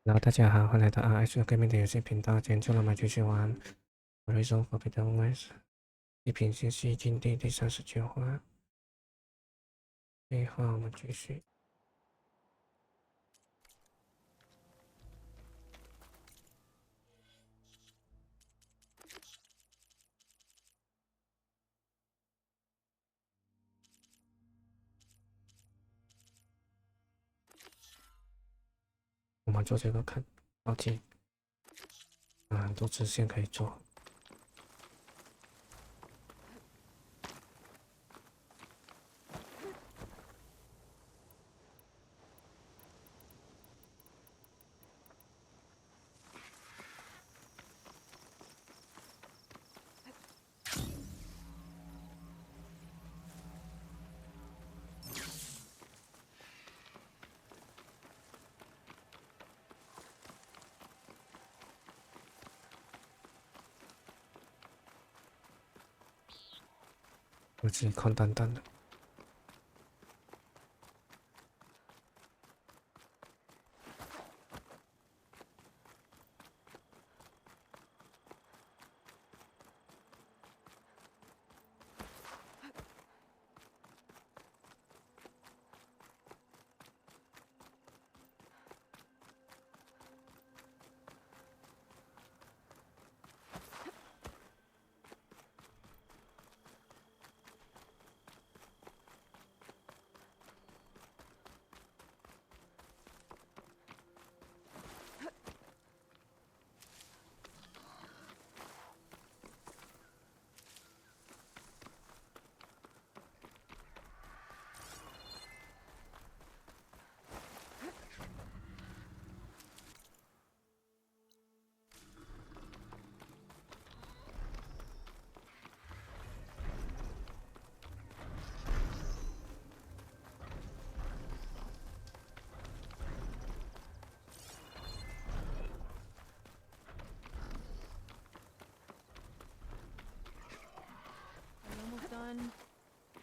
然后大家好，欢迎来到 acclaimed 的游戏频道。今天就让我们继续玩《Horizon Forbidden West》地平线西域禁地第39话。这一话我们继续。我们做这个看高级，很多支线可以做。我自己空荡荡的。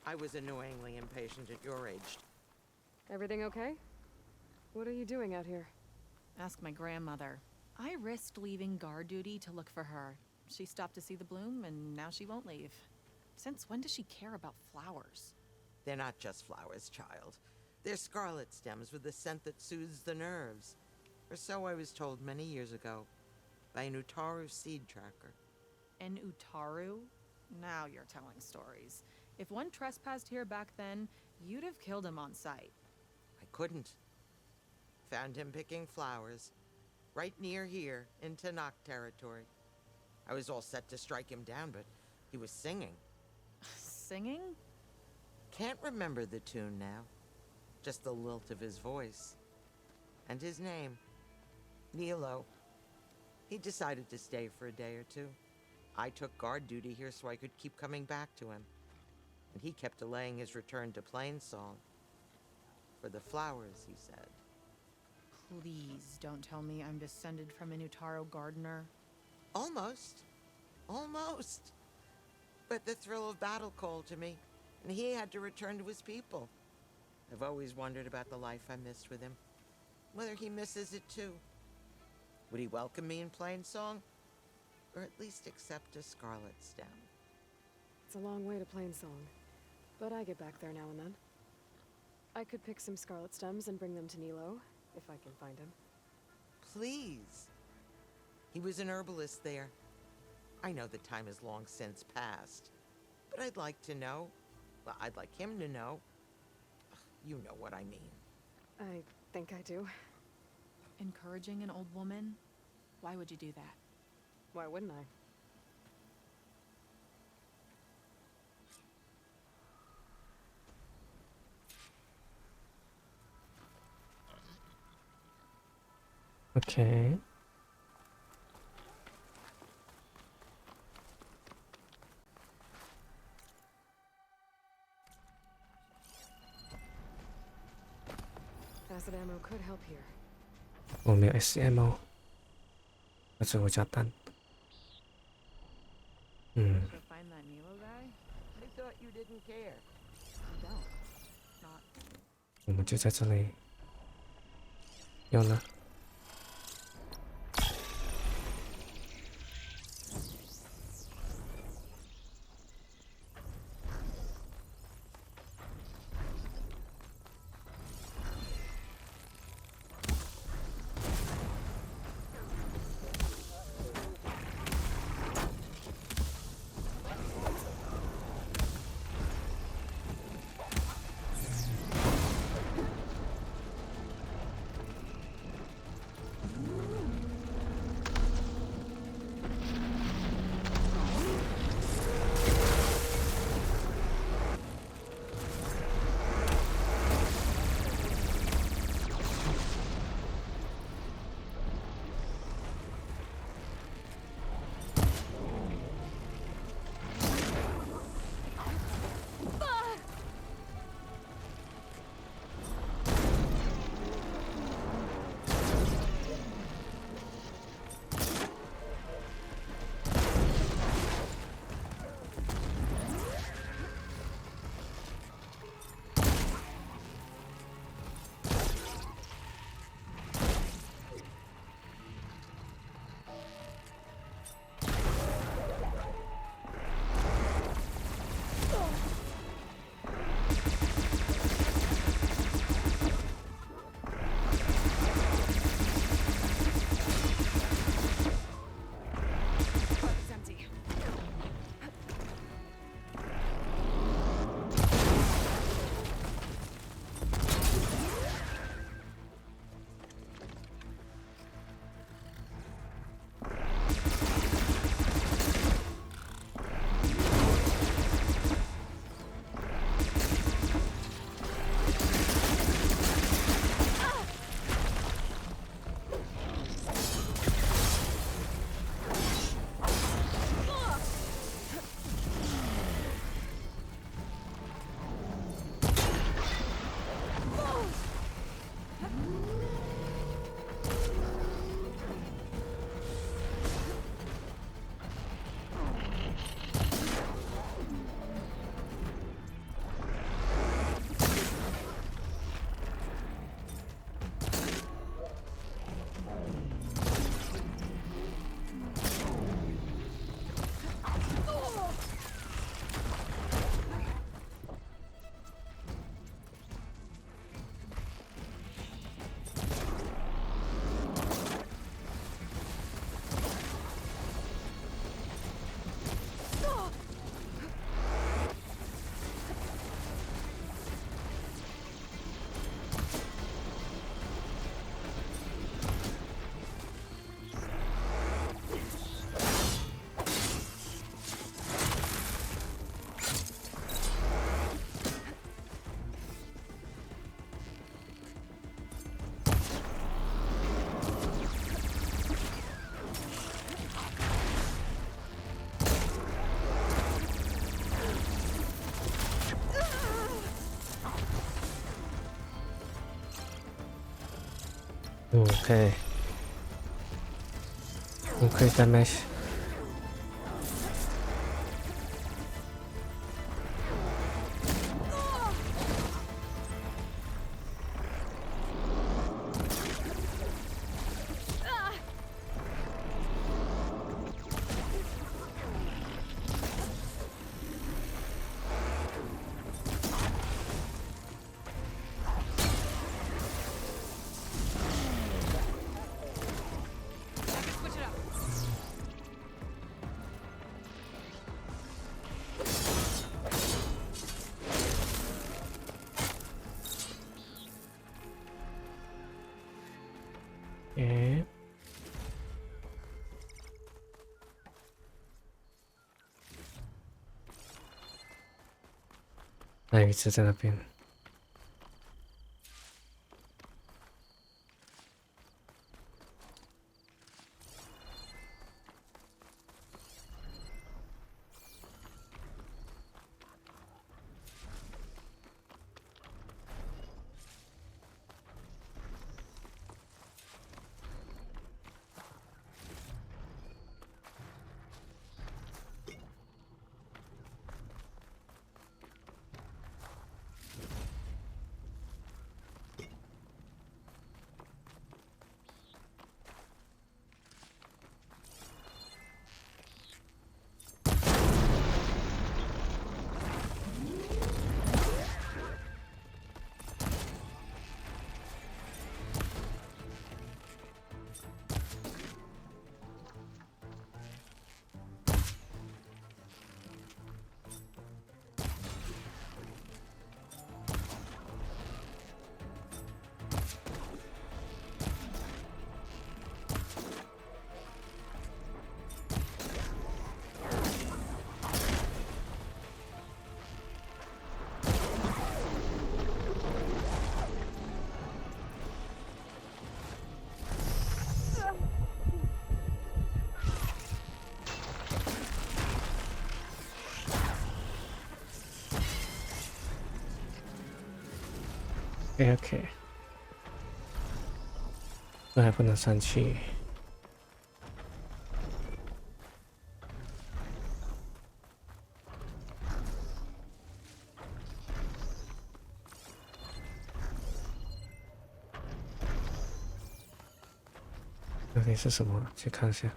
I was annoyingly impatient at your age. Everything okay? What are you doing out here? Ask my grandmother. I risked leaving guard duty to look for her. She stopped to see the bloom, and now she won't leave. Since when does she care about flowers? They're not just flowers, child. They're scarlet stems with a scent that soothes the nerves. Or so I was told many years ago by an Utaru seed tracker. An Utaru? Now you're telling stories. If one trespassed here back then, you'd have killed him on sight. I couldn't. Found him picking flowers, right near here in Tanakh territory. I was all set to strike him down, but he was singing. Singing? Can't remember the tune now. Just the lilt of his voice. And his name. Nilo. He decided to stay for a day or two. I took guard duty here so I could keep coming back to him. And he kept delaying his return to Plainsong. For the flowers, he said. Please don't tell me I'm descended from an Utaru gardener. Almost. Almost. But the thrill of battle called to me, and he had to return to his people. I've always wondered about the life I missed with him. Whether he misses it too. Would he welcome me in Plainsong? Or at least accept a scarlet stem? It's a long way to Plainsong, but I get back there now and then. I could pick some scarlet stems and bring them to Nilo, if I can find him. Please. He was an herbalist there. I know the time has long since passed, but I'd like to know. Well, I'd like him to know. You know what I mean. I think I do. Encouraging an old woman? Why would you do that? Why wouldn't I? Okay. Acid ammo could help here. 我没有 SMO，而且我加弹。Go find that Nilo guy? I thought you didn't care. I don't. Not. 我们就在这里。有了。Okay. Increase damage. Okay. 还有一只在那边。OK， 这还不能上去。那里是什么？去看一下。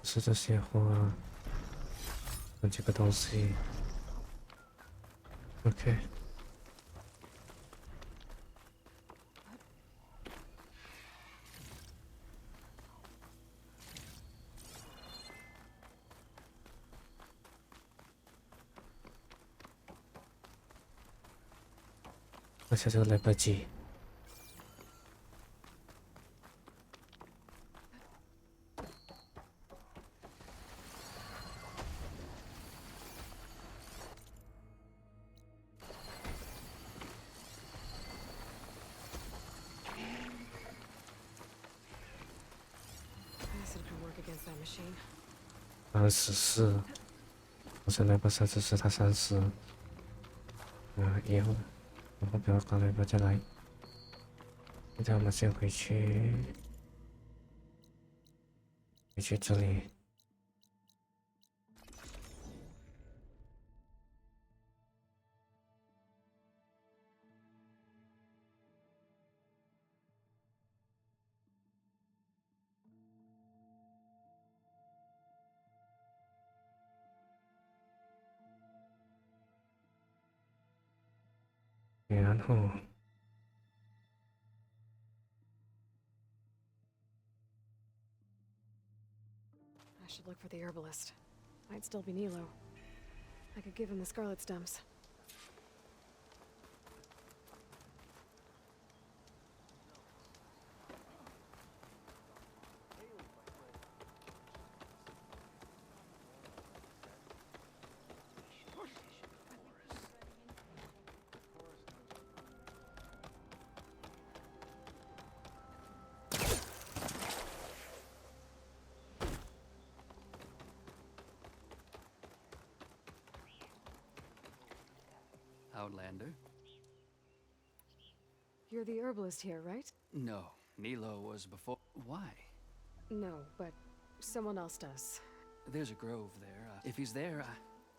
是这些花，有几个东西。OK。而且这个来不及。34，我现在不34，他30。以后不要搞了，不要再来。现在我们先回去这里。然后 I should look for the herbalist. Might still be Nilo. I could give him the scarlet stems. Outlander? You're the herbalist here, right? No, Nilo was before. Why? No, but someone else does. There's a grove there. If he's there,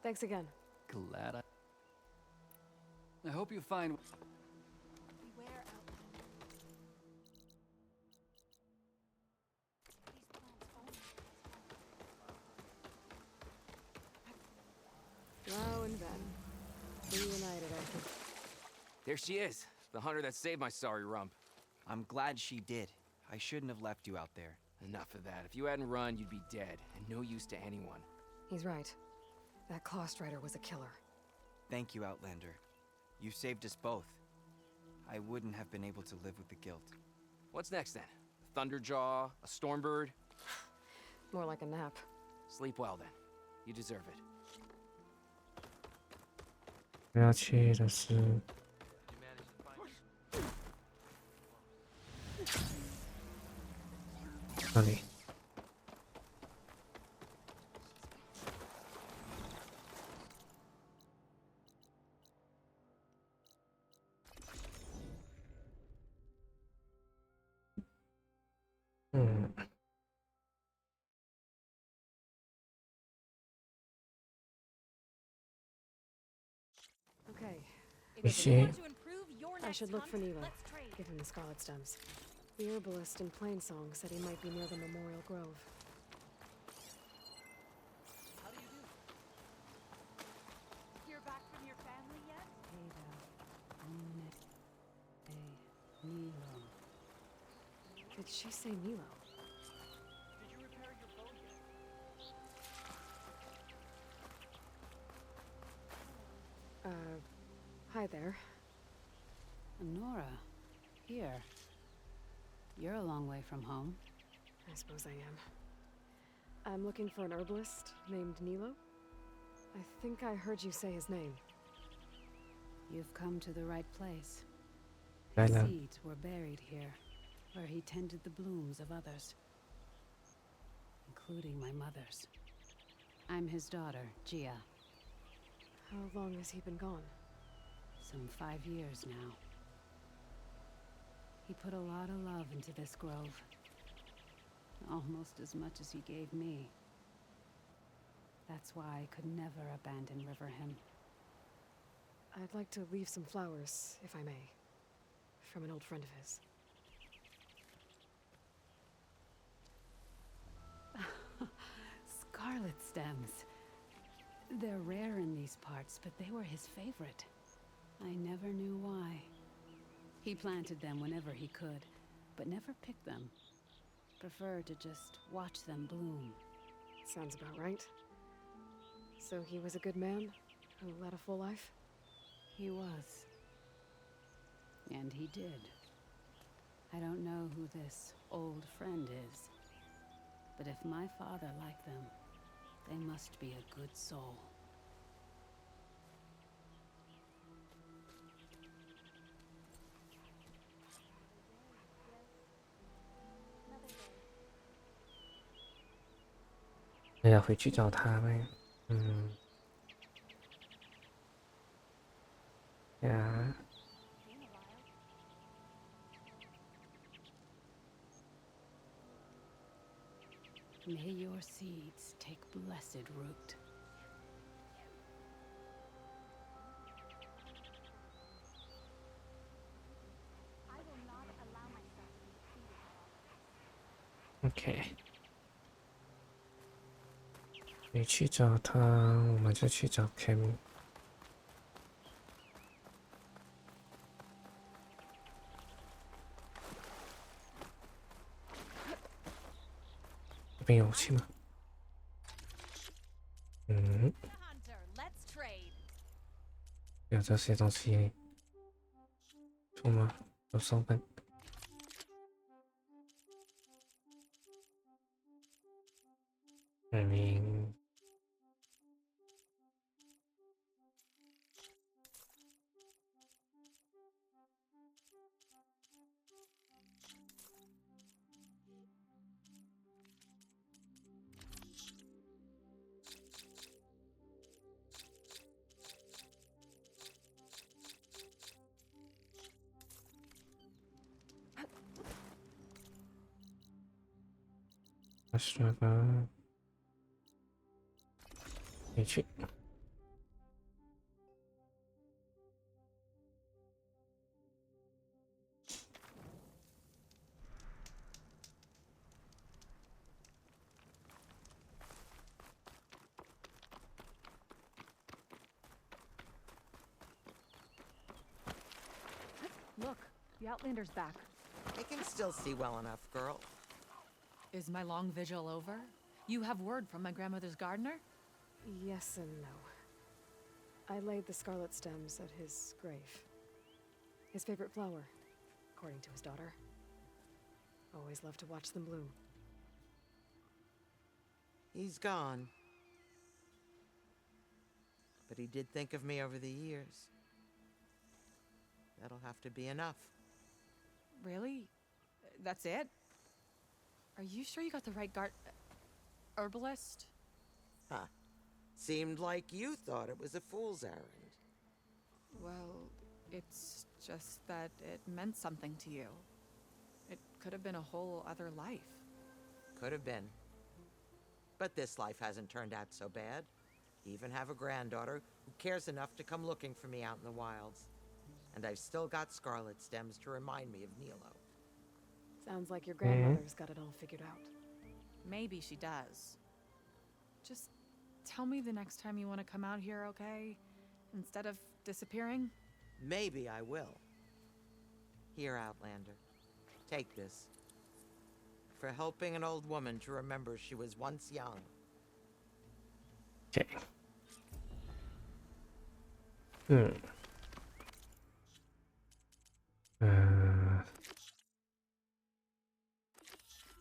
Thanks again. glad I hope you find. Beware, Outlander. These plants only. Now and then. Reunited, I think. There she is, the hunter that saved my sorry rump. I'm glad she did. I shouldn't have left you out there. Enough of that. If you hadn't run, you'd be dead, and no use to anyone. He's right. That Claw Strider was a killer. Thank you, Outlander. You saved us both. I wouldn't have been able to live with the guilt. What's next then? A Thunderjaw? A Stormbird? More like a nap. Sleep well then. You deserve it. 我要去的是这里。嗯， Okay. You see? I should look for Nilo. Give him the scarlet stems. The herbalist in Plainsong said he might be near the Memorial Grove. You're back from your family yet? Did she say Nilo? Hi there. Nora, here. You're a long way from home. I suppose I am. I'm looking for an herbalist named Nilo. I think I heard you say his name. You've come to the right place. I His know. seeds were buried here, where he tended the blooms of others, including my mother's. I'm his daughter, Gia. How long has he been gone? Some 5 years now. He put a lot of love into this grove. Almost as much as he gave me. That's why I could never abandon Riverhim. I'd like to leave some flowers, if I may. From an old friend of his. Scarlet stems. They're rare in these parts, but they were his favorite. I never knew why. He planted them whenever he could, but never picked them. Preferred to just watch them bloom. Sounds about right. So he was a good man who led a full life? He was. And he did. I don't know who this old friend is, but if my father liked them, they must be a good soul. "哎呀，回去找他呗。嗯，呀， May your seeds take blessed root. OK。你去找他，我们就去找 Cam。这边有武器吗？嗯， The hunter, let's trade. 有这些东西出吗？有手本。I mean， 12个回去。Look, the Outlander's back. I can still see well enough, girl. Is my long vigil over? You have word from my grandmother's gardener? Yes and no. I laid the scarlet stems at his grave. His favorite flower, according to his daughter. Always loved to watch them bloom. He's gone. But he did think of me over the years. That'll have to be enough. Really? That's it? Are you sure you got the right herbalist? Huh. Seemed like you thought it was a fool's errand. Well, it's just that it meant something to you. It could have been a whole other life. Could have been. But this life hasn't turned out so bad. Even have a granddaughter who cares enough to come looking for me out in the wilds. And I've still got scarlet stems to remind me of Nilo. Sounds like your grandmother's got it all figured out. Maybe she does. Just tell me the next time you want to come out here, okay? Instead of disappearing? Maybe I will. Here, Outlander. Take this. For helping an old woman to remember she was once young. Okay.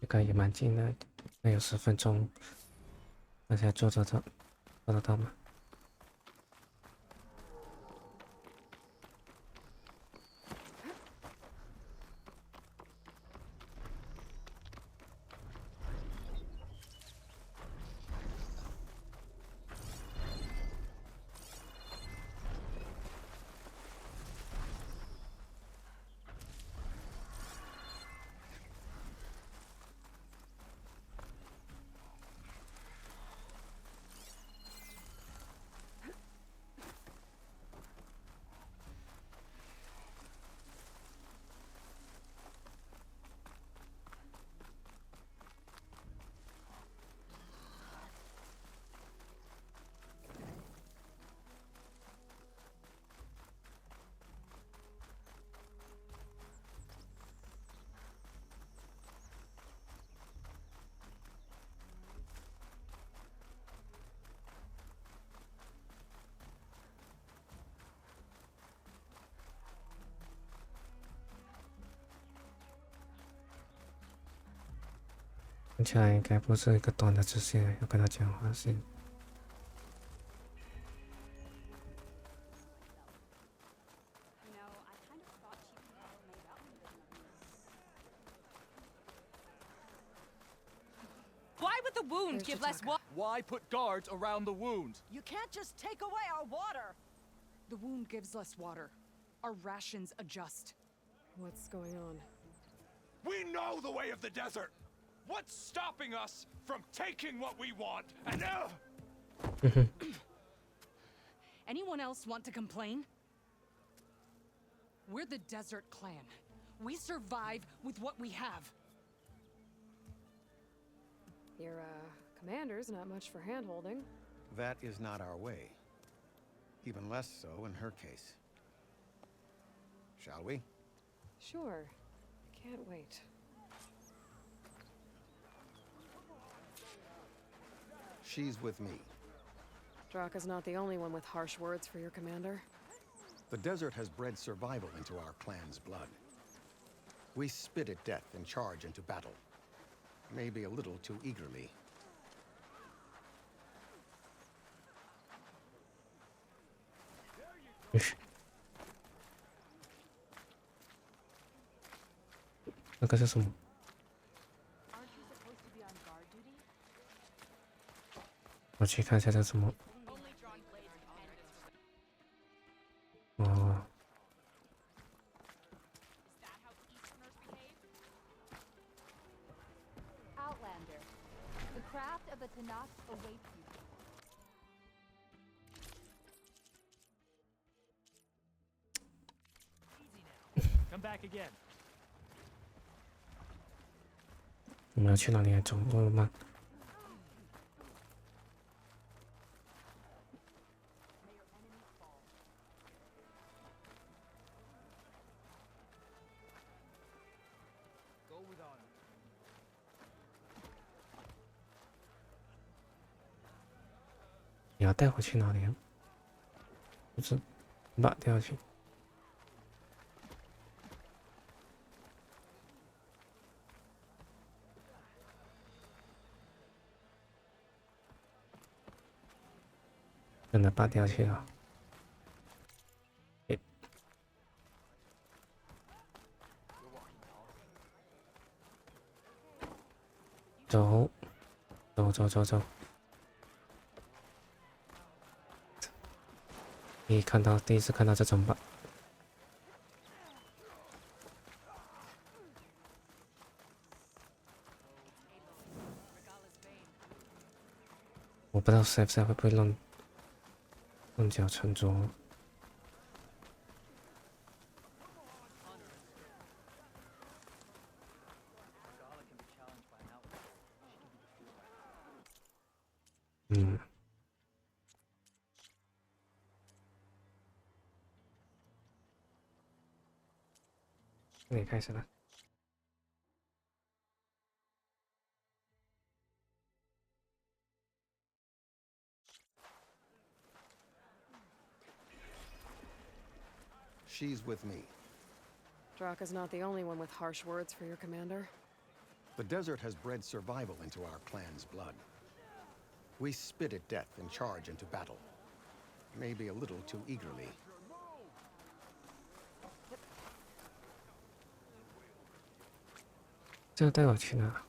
这个也蛮近的，还有10分钟，大家做得到吗？看起来应该不是一个短的直线，要跟他讲话是。Why would the wound give less water? Why put guards around the wound? You can't just take away our water! The wound gives less water. Our rations adjust. What's going on? We know the way of the desert! What's stopping us from taking what we want and Anyone else want to complain? We're the Desert Clan. We survive with what we have. Your, commander's not much for hand-holding. That is not our way. Even less so in her case. Shall we? Sure. Can't wait. She's with me. Draka's not the only one with harsh words for your commander. The desert has bred survival into our clan's blood. We spit at death and charge into battle. Maybe a little too eagerly. Aren't you supposed to be on guard duty? 我去看一下这是什么。哦。Outlander, task awaits you. Come back again. 我们要去哪里？走路吗？ Go with honor. 你要带我去哪里啊？不是，把掉去。真的拔掉去了。诶走，走走走走。第一次看到这种吧。我不知道塞不塞会不会弄脚沉着。嗯。这里开始了。She's with me. Draka's not the only one with harsh words for your commander. The desert has bred survival into our clan's blood. We spit at death and charge into battle. Maybe a little too eagerly. 这带我去哪？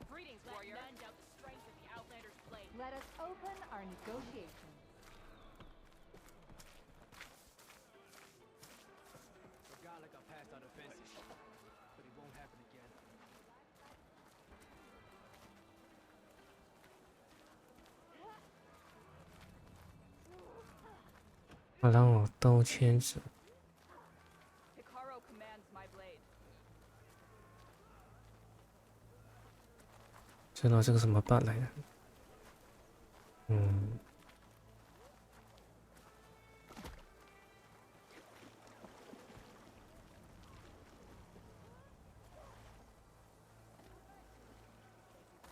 Greetings, warrior. None doubt the strength of the Outlander's blade. Let us open our negotiations. Forgot like I passed our defenses, but it won't happen again. 好，让我兜圈子。 Hikaru commands my blade. 知道这个什么 bug 来的？嗯。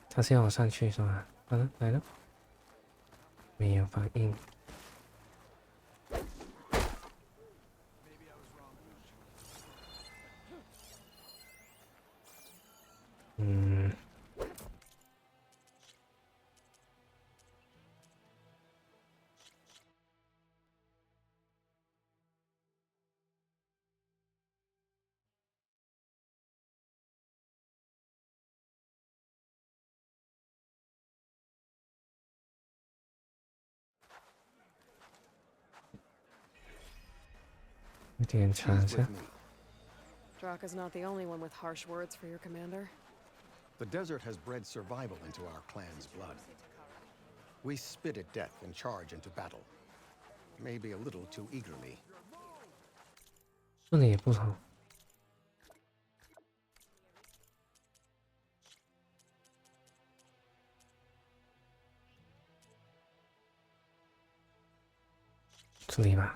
他是要我上去是吧？好了，来了，没有反应。嗯。有点长 She's 下 with。me. Draka's not the only one with harsh words for your commander. The desert has bred survival into our clan's blood. We spit at death and charge into battle. Maybe a little too eagerly. 这里也不好。这里吧。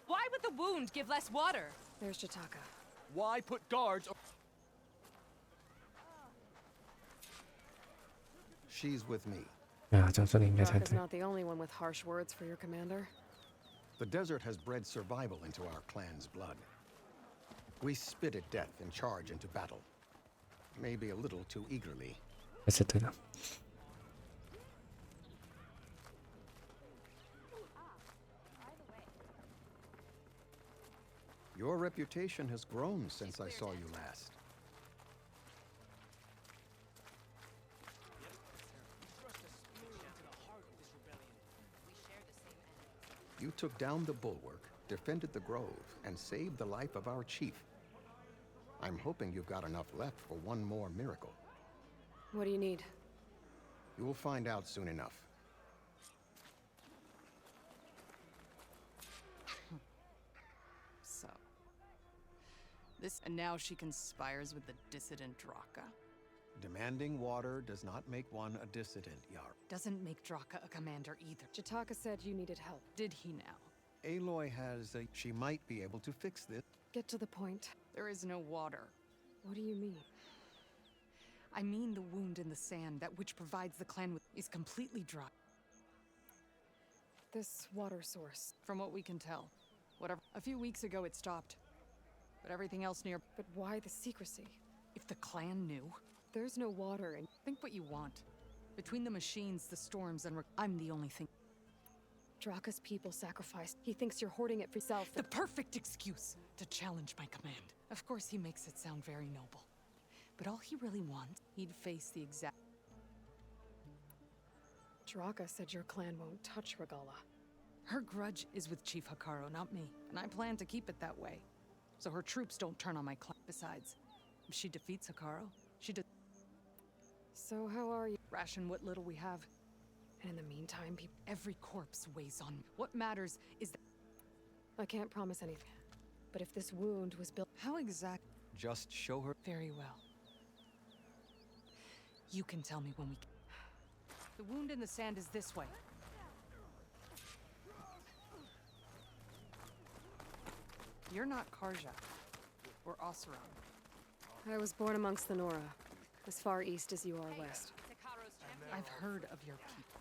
Why would the wound give less water? There's Jataka. Why put guards? She's with me. 啊，在这里应该才 Draka's 对。 not the only one with harsh words for your commander. The desert has bred survival into our clan's blood. We spit at death and charge into battle. Maybe a little too eagerly. 还是对的。 Your Your reputation has grown since I saw you last. You took down the bulwark, defended the grove, and saved the life of our chief. I'm hoping you've got enough left for one more miracle. What do you need? You will find out soon enough. So. And now she conspires with the dissident Draka. Demanding water does not make one a dissident, Yar. Doesn't make Draka a commander either. Jataka said you needed help. Did he now? Aloy has a... She might be able to fix this. Get to the point. There is no water. What do you mean? I mean the wound in the sand, that which provides the clan with, is completely dry. This water source. From what we can tell. Whatever. A few weeks ago it stopped. But everything else near... But why the secrecy? If the clan knew... There's no water and... Think what you want. Between the machines, the storms, and... I'm the only thing. Draka's people sacrificed. He thinks you're hoarding it for yourself. The perfect excuse to challenge my command. Of course he makes it sound very noble. But all he really wants, he'd face the exact... Draka said your clan won't touch Regala. Her grudge is with Chief Hikaru, not me. And I plan to keep it that way. So her troops don't turn on my clan. Besides, if she defeats Hikaru, she does... So how are you? Ration what little we have. And in the meantime, every corpse weighs on me. What matters is that... I can't promise anything. But if this wound was built... How exact... Just show her... Very well. You can tell me when we... The wound in the sand is this way. You're not Karja. Or Oseram. I was born amongst the Nora. As far east as you are west. I've heard of your people.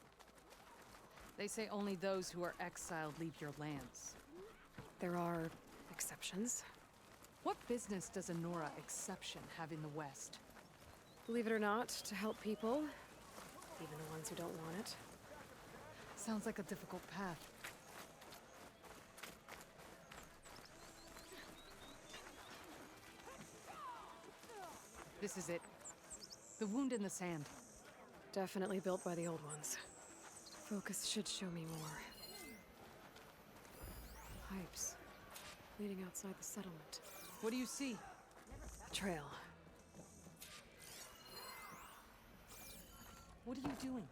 They say only those who are exiled leave your lands. There are exceptions. What business does a Nora exception have in the West? Believe it or not, to help people. Even the ones who don't want it. Sounds like a difficult path. This is it. The wound in the sand. Definitely built by the old ones. Focus should show me more. Pipes. Leading outside the settlement. What do you see? A trail. What are you doing?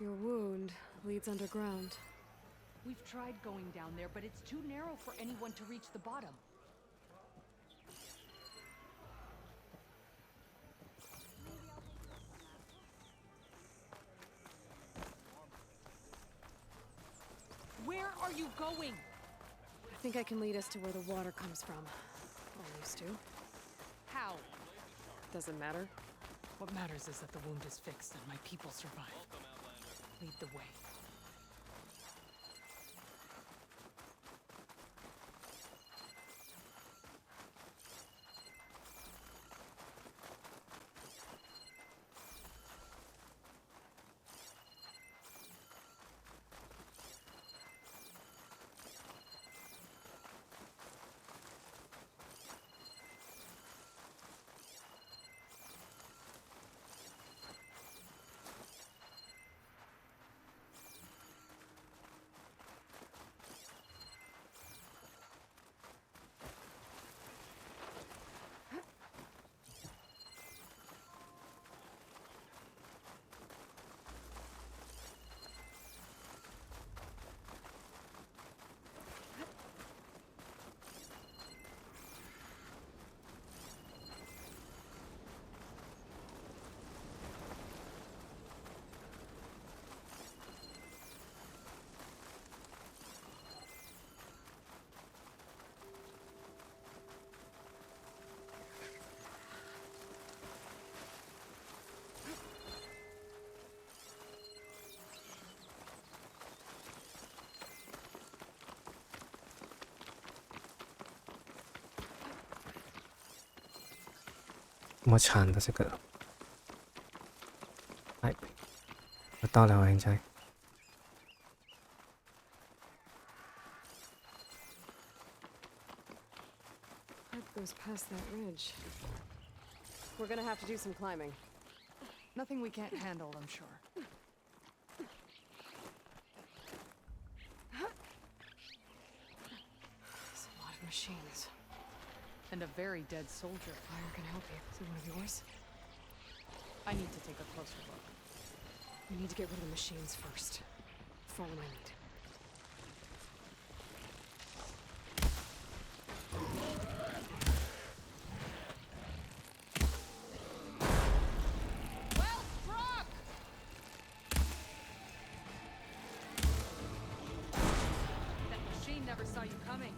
Your wound leads underground. We've tried going down there, but it's too narrow for anyone to reach the bottom. Where are you going? I think I can lead us to where the water comes from. Or used to. How? Doesn't matter. What matters is that the wound is fixed and my people survive. Lead the way.么长的这个，哎，我到了現在。goes past that ridge. We're gonna have to do some climbing. Nothing we can't handle, I'm sure. There's a lot of machines. And a very dead soldier. Fire can help you. Is it one of yours? I need to take a closer look. We need to get rid of the machines first. Follow my lead. That machine never saw you coming.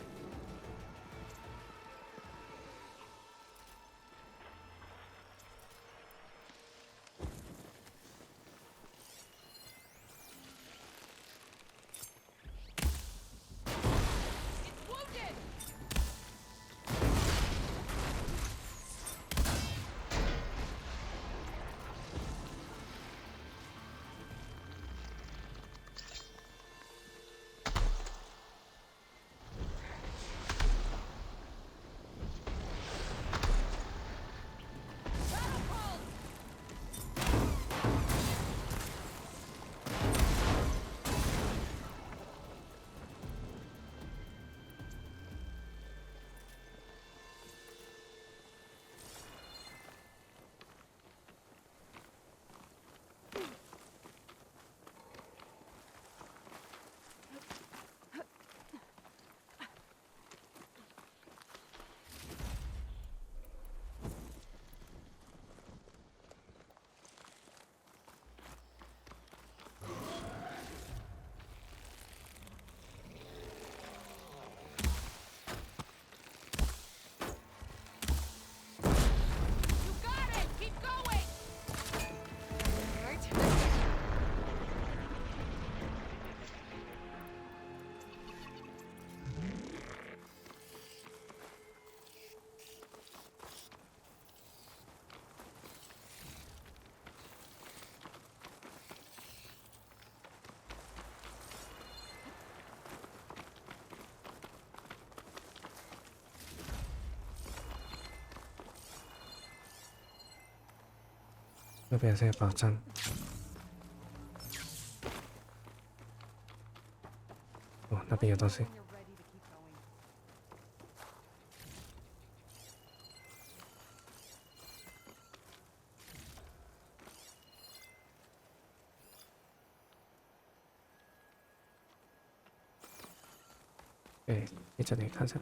这边是宝藏。哦，那边有东西。哎，你这里看下。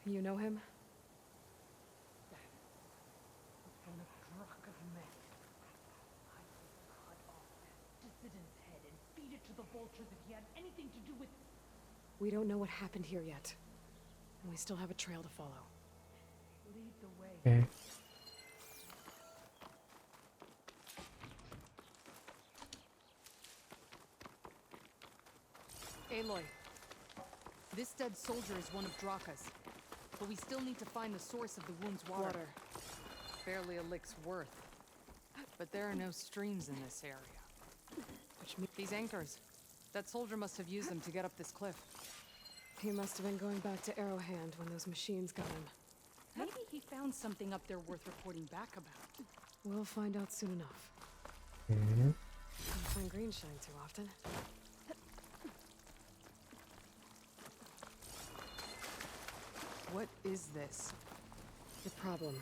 You know him? We don't know what happened here yet. And we still have a trail to follow. Lead the way. Okay. Aloy, this dead soldier is one of Draka's, but we still need to find the source of the wound's water. Barely a lick's worth. But there are no streams in this area. Which means these anchors. That soldier must have used them to get up this cliff. He must have been going back to Arrowhand when those machines got him. Maybe he found something up there worth reporting back about. We'll find out soon enough. Mm-hmm. Don't find green shine too often. What is this? The problem.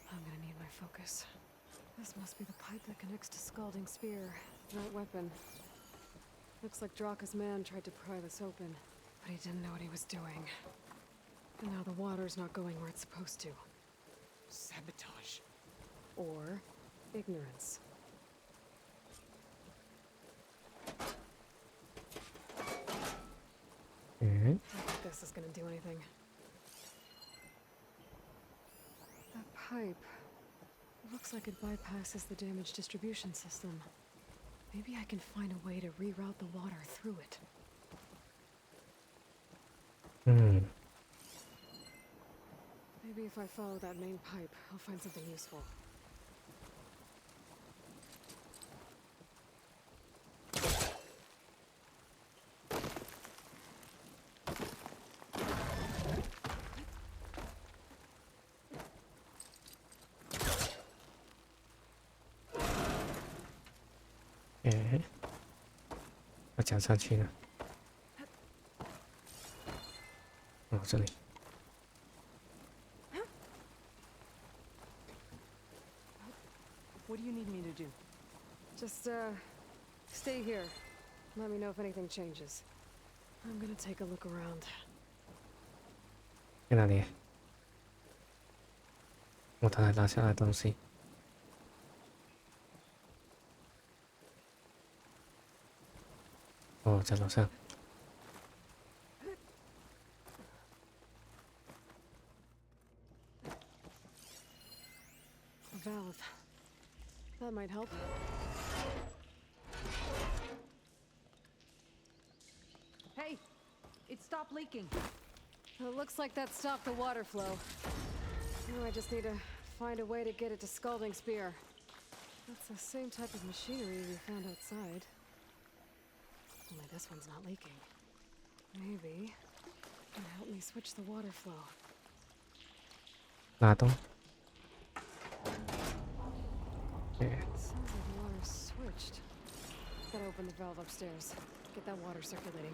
I'm gonna need my focus. This must be the pipe that connects to Scalding Spear. That weapon. Looks like Draka's man tried to pry this open, but he didn't know what he was doing. And now the water's not going where it's supposed to. Sabotage. Or ignorance. Mm-hmm. I don't think this is gonna do anything. That pipe looks like it bypasses the damage distribution system. Maybe I can find a way to reroute the water through it. Hmm. Maybe if I follow that main pipe, I'll find something useful. 哎，要讲上去了。哦，这里。What do you need me to do? Just, stay here. Let me know if anything changes. I'm gonna take a look around. 在哪里？我刚才拿下来东西。哦，在楼上。A valve. That might help. Hey! It stopped leaking. It looks like that stopped the water flow. Now I just need to find a way to get it to Scalding Spear. That's the same type of machinery we found outside. Only this one's not leaking. Maybe it can help me switch the water flow. 拉动。Sounds like the water's switched. Gotta open the valve upstairs. Get that water circulating.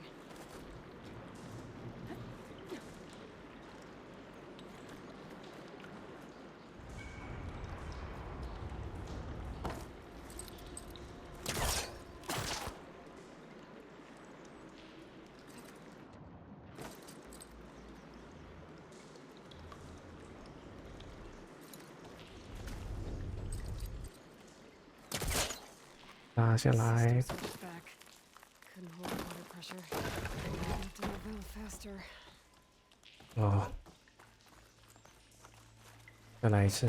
拉下来。 Back. Couldn't hold the water pressure. Have to move out faster. 哦，再来一次。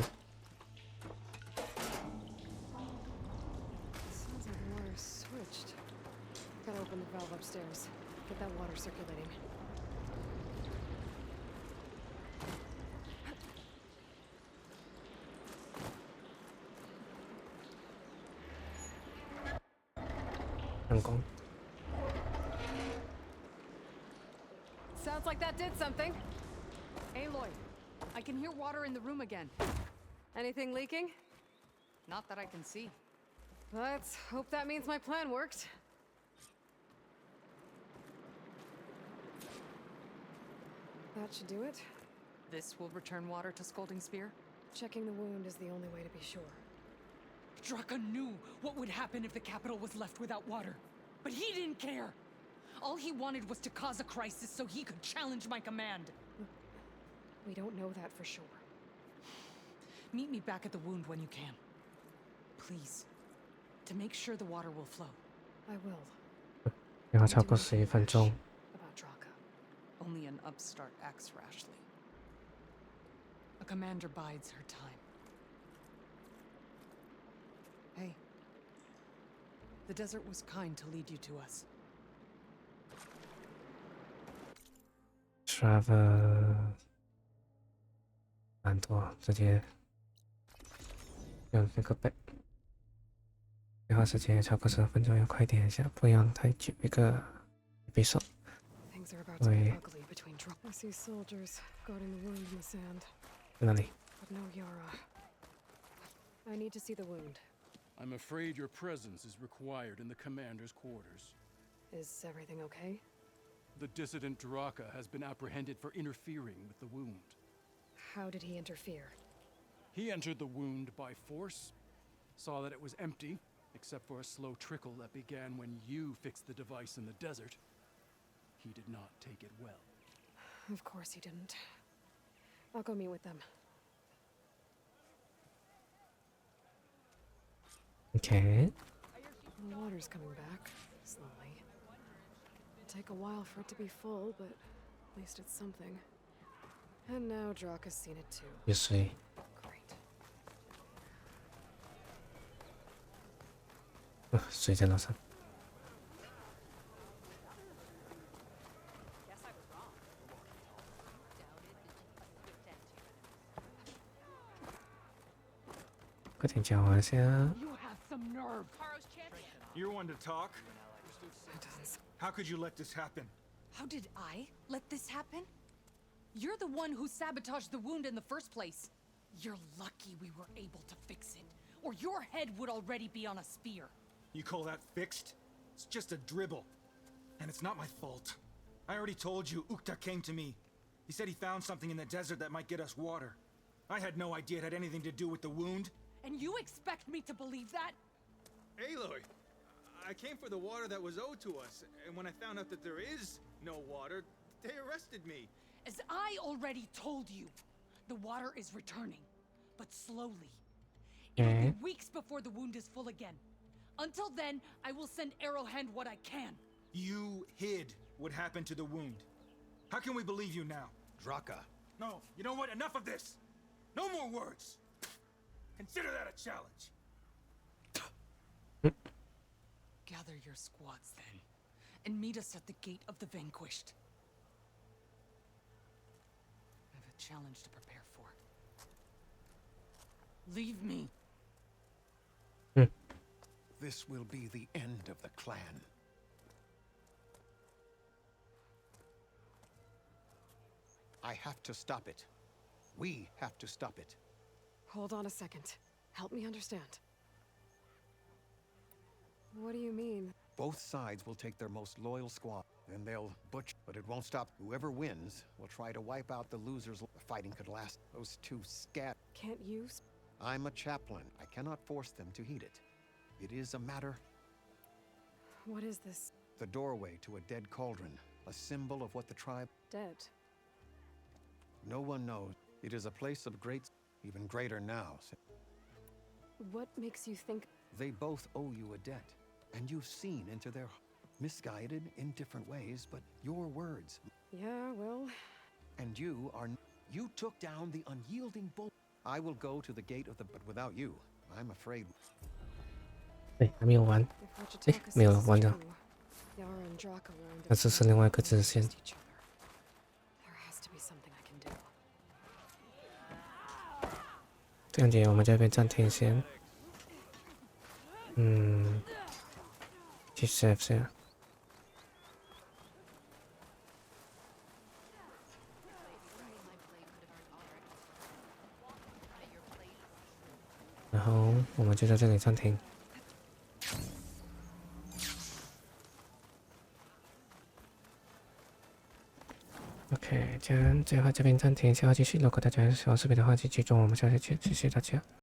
Sounds like the water's switched. Gotta open the valve upstairs. Get that water circulating. 成功。 Sounds like that did something. Aloy, I can hear water in the room again. Anything leaking? Not that I can see. Let's hope that means my plan worked. That should do it. This will return water to Scalding Spear? Checking the wound is the only way to be sure. Draka knew what would happen if the capital was left without water. But he didn't care! All he wanted was to cause a crisis so he could challenge my command. We don't know that for sure. Meet me back at the wound when you can. Please. To make sure the water will flow. I will. 然后超过11分钟。 About Draka. Only an upstart acts rashly. A commander bides her time. Hey. The desert was kind to lead you to us. Travel 蛮多，直接用那个背。对话时间超过10分钟，要快点一下，不要太久。一个episode。 Things are about to get ugly between I see soldiers guarding the wound in the sand. 在哪里？ But no Yara. I need to see the wound. I'm afraid your presence is required in the commander's quarters. Is everything okay? The dissident Draka has been apprehended for interfering with the wound. How did he interfere? He entered the wound by force, saw that it was empty, except for a slow trickle that began when you fixed the device in the desert. He did not take it well. Of course he didn't. I'll go meet with them. Okay. The water's coming back, slowly. It'll take a while for it to be full, but at least it's something. And now Draka's seen it too. You see. Great. 水在楼上。 快点讲完先。 You have some nerve. You're one to talk. How could you let this happen? How did I let this happen? You're the one who sabotaged the wound in the first place. You're lucky we were able to fix it, or your head would already be on a spear. You call that fixed? It's just a dribble. And it's not my fault. I already told you, Ukta came to me. He said he found something in the desert that might get us water. I had no idea it had anything to do with the wound. And you expect me to believe that? Aloy, I came for the water that was owed to us, and when I found out that there is no water, they arrested me. As I already told you, the water is returning, but slowly. It'll be weeks before the wound is full again. Until then, I will send Arrowhand what I can. You hid what happened to the wound. How can we believe you now? Draka. No, you know what? Enough of this. No more words. Consider that a challenge. Gather your squads then, and meet us at the gate of the vanquished. I have a challenge to prepare for. Leave me. This will be the end of the clan. I have to stop it. We have to stop it. Hold on a second. Help me understand. What do you mean? Both sides will take their most loyal squad, then they'll butcher, but it won't stop. Whoever wins will try to wipe out the losers. The fighting could last. Those two scat. Can't you? I'm a chaplain. I cannot force them to heed it. It is a matter. What is this? The doorway to a dead cauldron, a symbol of what the tribe. Dead. No one knows. It is a place of great, even greater now. What makes you think? They both owe you a debt, and you've seen into their misguided in different ways, but your words. Yeah, well. And you took down the unyielding bull. I will go to the gate of the, but without you, I'm afraid. 对，还没有完。哎，没有完的。那这是另外一个支线。这样子，我们这边暂停先。去 save 先。然后我们就在这里暂停。OK，这样最后这边暂停，下后继续。如果大家喜欢视频的话，请记住我们下期见，谢谢大家。